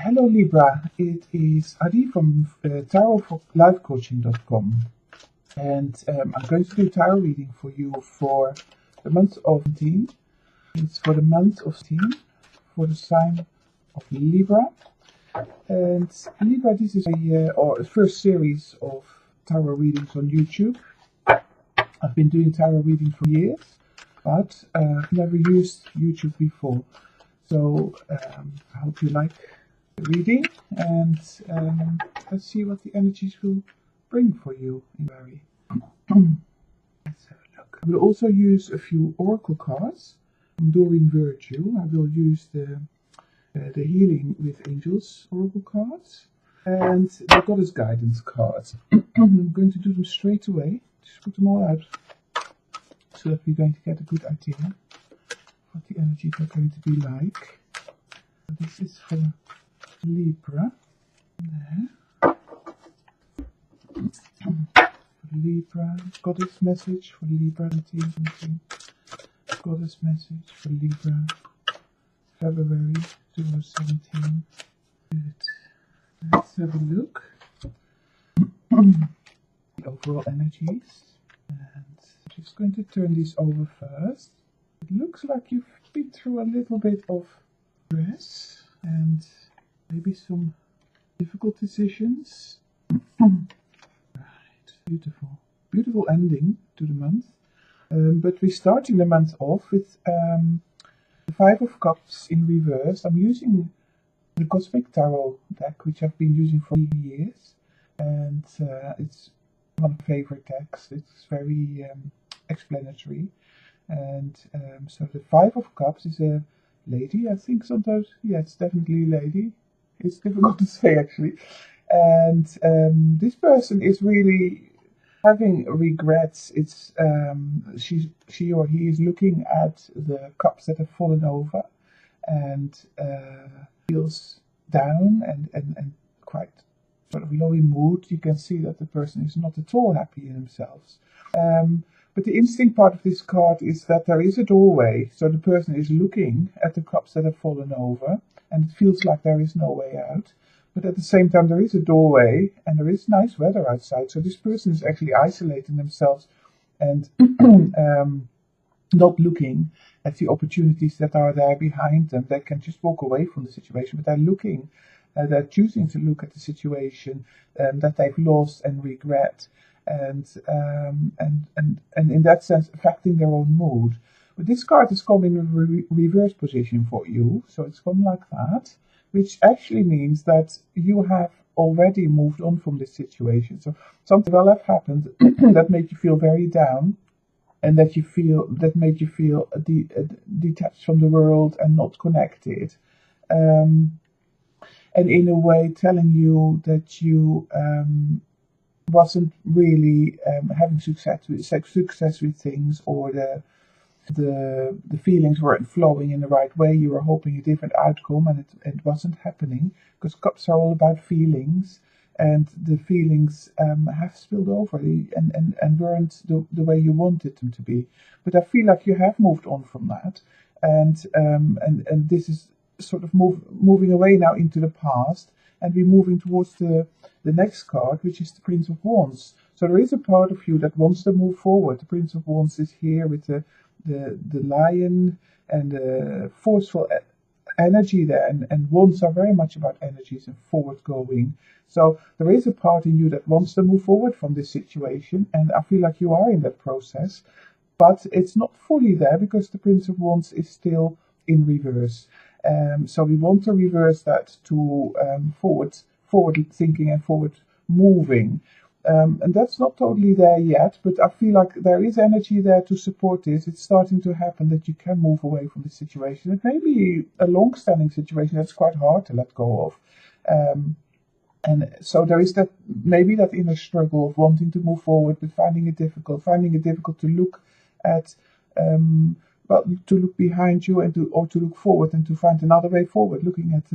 Hello Libra, it is Adi from tarotforlifecoaching.com, and I'm going to do a tarot reading for you for the month of 17. It's for the month of 17 for the sign of Libra. And Libra, this is a first series of tarot readings on YouTube. I've been doing tarot reading for years, but I've never used YouTube before. So I hope you like reading, and let's see what the energies will bring for you in February. Let's have a look. I will also use a few oracle cards from Doreen Virtue. I will use the Healing with Angels oracle cards and the Goddess Guidance cards. I'm going to do them straight away. Just put them all out so that we're going to get a good idea what the energies are going to be like. So this is for Libra. There. For Libra, Goddess message for Libra. Goddess message for Libra, February 2017. Good. Let's have a look. The overall energies. And I'm just going to turn these over first. It looks like you've been through a little bit of stress and maybe some difficult decisions. Right, beautiful. Beautiful ending to the month. But we're starting the month off with the Five of Cups in reverse. I'm using the Cosmic Tarot deck, which I've been using for years. And it's one of my favorite decks. It's very explanatory. And so the Five of Cups is a lady, I think sometimes. Yeah, it's definitely a lady. It's difficult to say actually. And this person is really having regrets. It's she or he is looking at the cups that have fallen over and feels down and quite sort of low in mood. You can see that the person is not at all happy in themselves. But the interesting part of this card is that there is a doorway. So the person is looking at the cups that have fallen over, and it feels like there is no way out. But at the same time, there is a doorway, and there is nice weather outside. So this person is actually isolating themselves and not looking at the opportunities that are there behind them. They can just walk away from the situation, but they're looking, they're choosing to look at the situation that they've lost and regret. And in that sense affecting their own mood. But this card has come in a reverse position for you, so it's come like that, which actually means that you have already moved on from this situation. So something will have happened that made you feel very down, and that made you feel detached from the world and not connected, and in a way telling you that you wasn't really having success with things, or the feelings weren't flowing in the right way. You were hoping a different outcome, and it wasn't happening, because cups are all about feelings, and the feelings have spilled over and weren't the way you wanted them to be. But I feel like you have moved on from that, and this is sort of moving away now into the past, and we're moving towards the next card, which is the Prince of Wands. So there is a part of you that wants to move forward. The Prince of Wands is here with the lion and the forceful energy there, and wands are very much about energies and forward going. So there is a part in you that wants to move forward from this situation, and I feel like you are in that process, but it's not fully there because the Prince of Wands is still in reverse. So we want to reverse that to forward thinking and forward moving. And that's not totally there yet, but I feel like there is energy there to support this. It's starting to happen that you can move away from the situation. It may be a long-standing situation that's quite hard to let go of. And so there is that, maybe that inner struggle of wanting to move forward, but finding it difficult to look at, to look behind you and to look forward and to find another way forward, looking at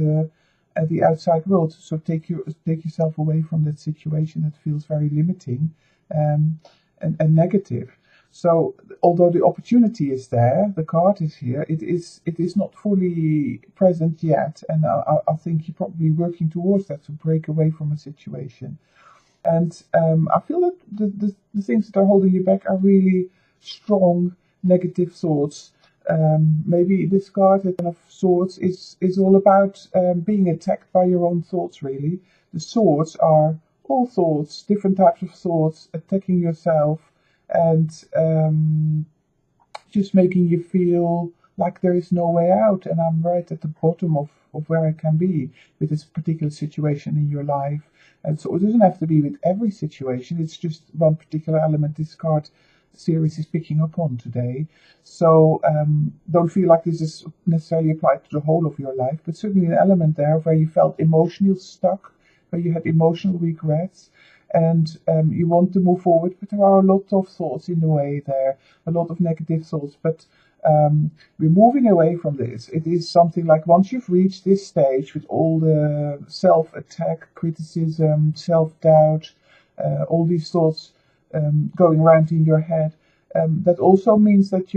the outside world. So take yourself away from that situation that feels very limiting and negative. So although the opportunity is there, the card is here, it is not fully present yet, and I think you're probably working towards that, to break away from a situation. And I feel that the things that are holding you back are really strong negative thoughts. Maybe this card, the Ten of Swords, is all about being attacked by your own thoughts, really. The swords are all thoughts, different types of thoughts, attacking yourself, and just making you feel like there is no way out, and I'm right at the bottom of where I can be with this particular situation in your life. And so it doesn't have to be with every situation, it's just one particular element this card series is picking up on today. So don't feel like this is necessarily applied to the whole of your life, but certainly an element there where you felt emotionally stuck, where you had emotional regrets, and you want to move forward, but there are a lot of thoughts in the way there, a lot of negative thoughts, but we're moving away from this. It is something like, once you've reached this stage with all the self-attack, criticism, self-doubt, all these thoughts going around in your head, that also means that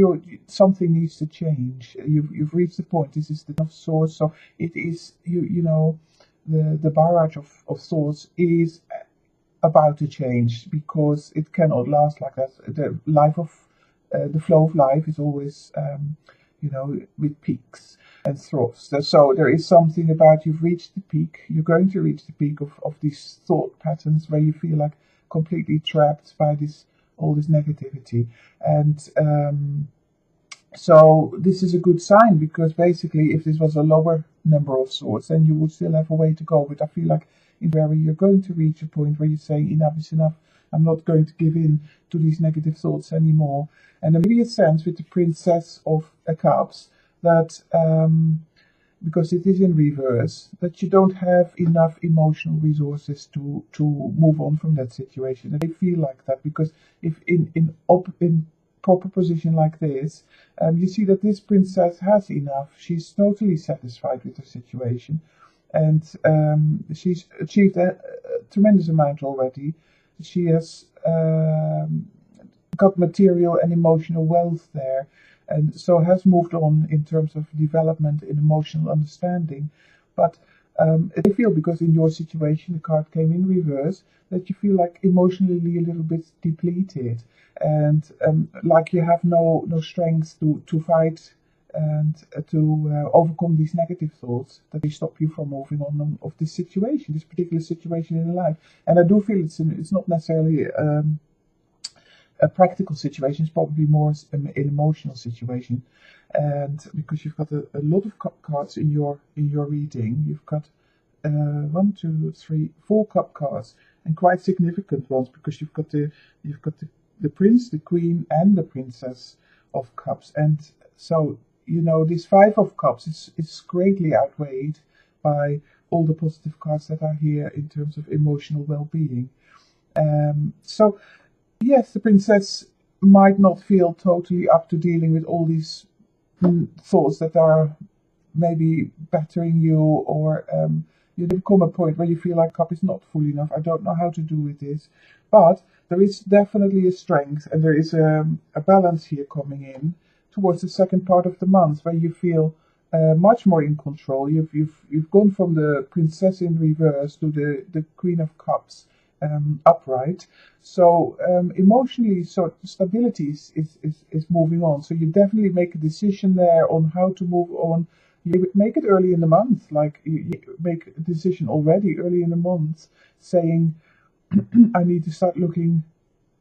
something needs to change. You've reached the point. This is the Ten of Swords, so it is, you know, the barrage of thoughts is about to change, because it cannot last like that. The flow of life is always, you know, with peaks and troughs. So there is something about, you've reached the peak, you're going to reach the peak of these thought patterns where you feel like completely trapped by all this negativity. And so this is a good sign, because basically if this was a lower number of swords, then you would still have a way to go. But I feel like in where you're going to reach a point where you say, enough is enough, I'm not going to give in to these negative thoughts anymore. And there may be a sense with the Princess of Cups that, because it is in reverse, that you don't have enough emotional resources to move on from that situation. And they feel like that, because if in proper position like this, you see that this princess has enough. She's totally satisfied with the situation, and she's achieved a tremendous amount already. She has got material and emotional wealth there, and so has moved on in terms of development in emotional understanding. But I feel, because in your situation the card came in reverse, that you feel like emotionally a little bit depleted, and like you have no strength to fight and to overcome these negative thoughts, that they stop you from moving on of this situation, this particular situation in life. And I do feel it's not necessarily a practical situation, it's probably more an emotional situation. And because you've got a lot of cup cards in your reading, you've got 1, 2, 3, 4 cup cards, and quite significant ones, because you've got the prince, the queen, and the princess of cups. And so, you know, this 5 of cups is greatly outweighed by all the positive cards that are here in terms of emotional well-being. So yes, the princess might not feel totally up to dealing with all these thoughts that are maybe battering you, or you come a point where you feel like cup is not full enough. I don't know how to do with this, but there is definitely a strength, and there is a balance here coming in towards the second part of the month, where you feel much more in control. You've gone from the princess in reverse to the queen of cups upright. So emotionally, so stability is moving on. So you definitely make a decision there on how to move on. You make it early in the month, like you make a decision already early in the month, saying, I need to start looking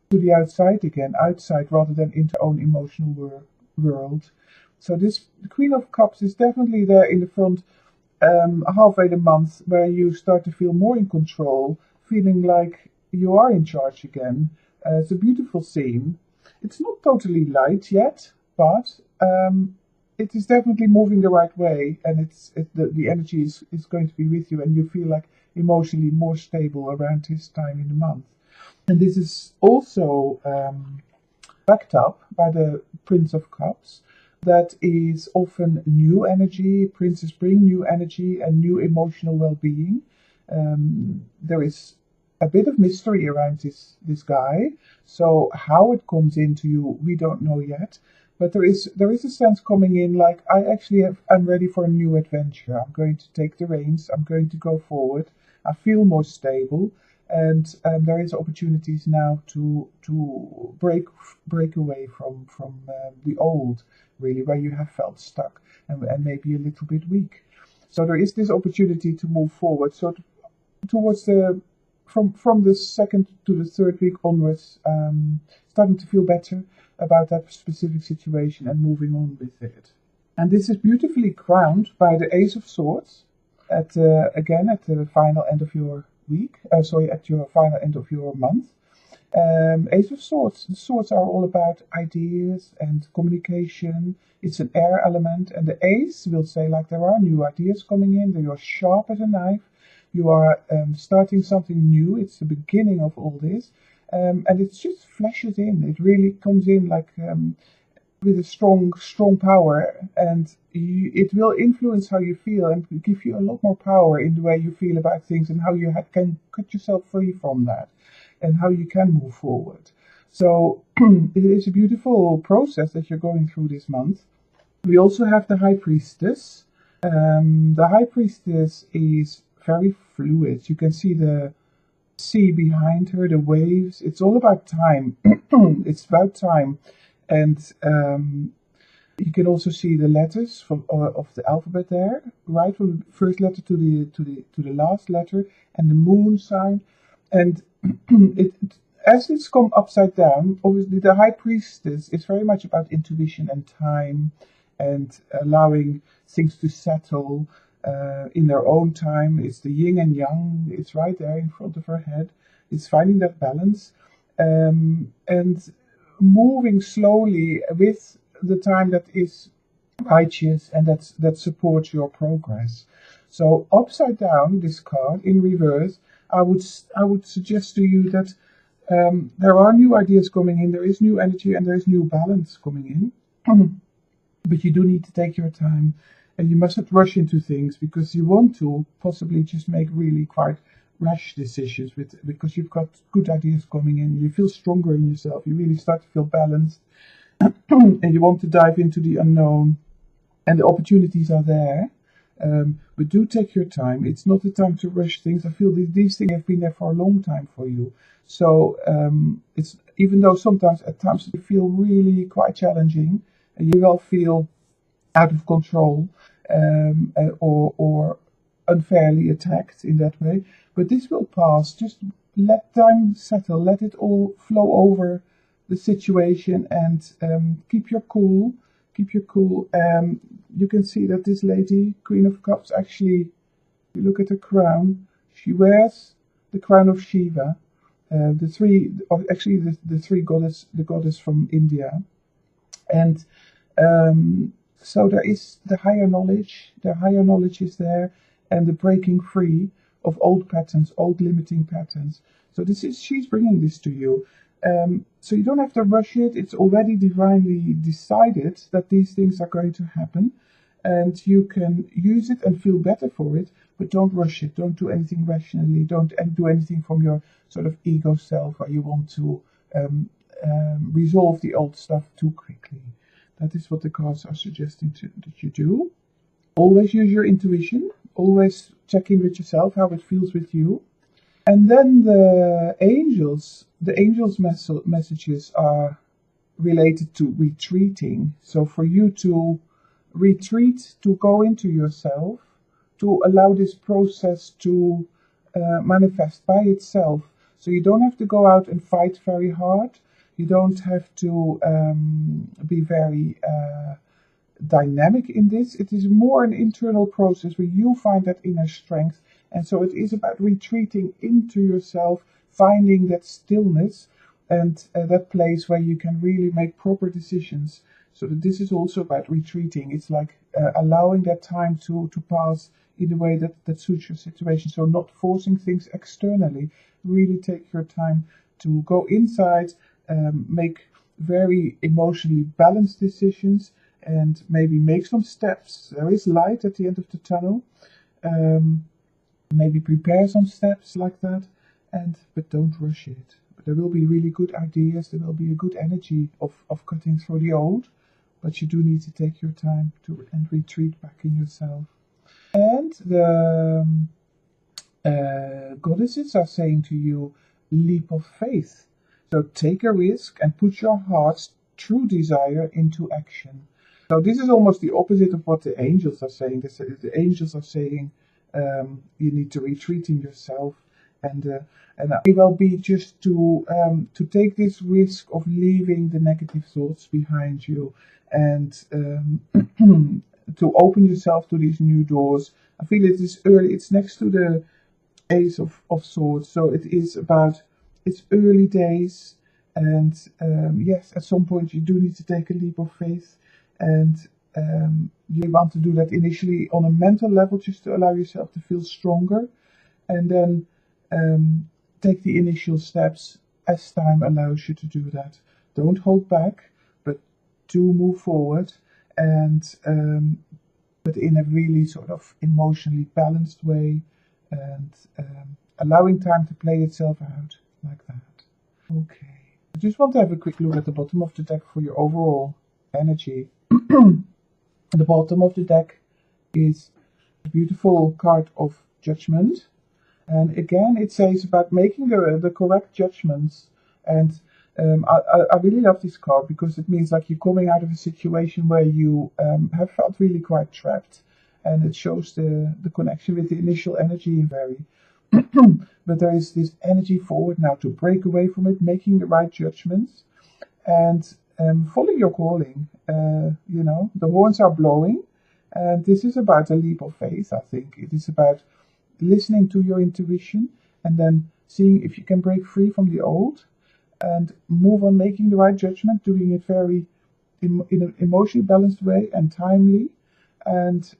to the outside again, outside rather than into own emotional world. So the Queen of Cups is definitely there in the front, halfway the month, where you start to feel more in control, feeling like you are in charge again. It's a beautiful scene. It's not totally light yet, but it is definitely moving the right way, and the energy is going to be with you, and you feel like emotionally more stable around this time in the month. And this is also backed up by the Prince of Cups. That is often new energy. Princes bring new energy and new emotional well-being. There is a bit of mystery around this guy. So how it comes into you, we don't know yet. But there is a sense coming in like I'm ready for a new adventure. I'm going to take the reins. I'm going to go forward. I feel more stable, and there is opportunities now to break away from the old, really, where you have felt stuck and maybe a little bit weak. So there is this opportunity to move forward. So towards the from the second to the third week onwards, starting to feel better about that specific situation and moving on with it. And this is beautifully crowned by the Ace of Swords again at the final end of your week. At your final end of your month. Ace of Swords. The swords are all about ideas and communication. It's an air element, and the Ace will say like there are new ideas coming in. That you're sharp as a knife. You are starting something new. It's the beginning of all this, and it just flashes in. It really comes in like with a strong power, and it will influence how you feel and give you a lot more power in the way you feel about things and how you can cut yourself free from that, and how you can move forward. So it is a beautiful process that you're going through this month. We also have the High Priestess. The High Priestess is very fluid. You can see the sea behind her, the waves. It's all about time. It's about time. And you can also see the letters of the alphabet there, right from the first letter to the last letter, and the moon sign. And as it's come upside down, obviously the High Priestess is very much about intuition and time, and allowing things to settle in their own time. It's the yin and yang. It's right there in front of her head. It's finding that balance and moving slowly with the time that is righteous and that supports your progress. So upside down, this card in reverse, I would suggest to you that there are new ideas coming in. There is new energy and there is new balance coming in. But you do need to take your time, and you mustn't rush into things because you want to possibly just make really quite rash decisions because you've got good ideas coming in. You feel stronger in yourself. You really start to feel balanced, and you want to dive into the unknown, and the opportunities are there. But do take your time. It's not the time to rush things. I feel these things have been there for a long time for you. So it's even though sometimes at times they feel really quite challenging, and you will feel out of control or unfairly attacked in that way. But this will pass. Just let time settle. Let it all flow over the situation, and keep your cool. Keep your cool. You can see that this lady, Queen of Cups, actually, if you look at her crown, she wears the crown of Shiva. The three goddess from India. And so there is the higher knowledge. The higher knowledge is there, and the breaking free of old patterns, old limiting patterns. So she's bringing this to you. So you don't have to rush it. It's already divinely decided that these things are going to happen, and you can use it and feel better for it. But don't rush it. Don't do anything rationally. Don't do anything from your sort of ego self where you want to resolve the old stuff too quickly. That is what the cards are suggesting that you do. Always use your intuition. Always check in with yourself, how it feels with you. And then the angels messages are related to retreating. So for you to retreat, to go into yourself, to allow this process to manifest by itself. So you don't have to go out and fight very hard. You don't have to be very dynamic in this. It is more an internal process where you find that inner strength. And so it is about retreating into yourself, finding that stillness and that place where you can really make proper decisions. So that this is also about retreating. It's like allowing that time to pass in a way that suits your situation. So not forcing things externally. Really take your time to go inside, make very emotionally balanced decisions, and maybe make some steps. There is light at the end of the tunnel. Maybe prepare some steps like that, but don't rush it. There will be really good ideas, there will be a good energy of cutting through the old, but you do need to take your time and retreat back in yourself. And the goddesses are saying to you, leap of faith. So take a risk and put your heart's true desire into action. So this is almost the opposite of what the angels are saying. The angels are saying you need to retreat in yourself, and it will be just to take this risk of leaving the negative thoughts behind you, and to open yourself to these new doors. I feel it is early. It's next to the Ace of Swords, so it is about, it's early days, and yes, at some point you do need to take a leap of faith, and you want to do that initially on a mental level, just to allow yourself to feel stronger, and then take the initial steps as time allows you to do that. Don't hold back, but do move forward, and but in a really sort of emotionally balanced way, and allowing time to play itself out like that. Okay, I just want to have a quick look at the bottom of the deck for your overall energy. The bottom of the deck is a beautiful card of Judgment, and again it says about making the correct judgments, and I really love this card because it means like you're coming out of a situation where you have felt really quite trapped, and it shows the connection with the initial energy very. But there is this energy forward now to break away from it, making the right judgments, and follow your calling. You know, the horns are blowing, and this is about a leap of faith. I think it is about listening to your intuition and then seeing if you can break free from the old and move on, making the right judgment, doing it very in an emotionally balanced way and timely. And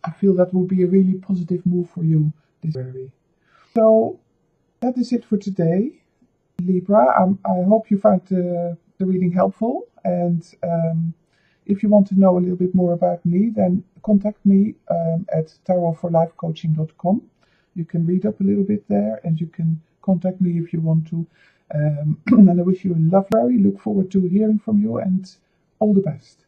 I feel that will be a really positive move for you this February. So that is it for today, Libra. I hope you found the reading helpful, and if you want to know a little bit more about me, then contact me at tarotforlifecoaching.com. You can read up a little bit there, and you can contact me if you want to. And I wish you a lovely day. Look forward to hearing from you, and all the best.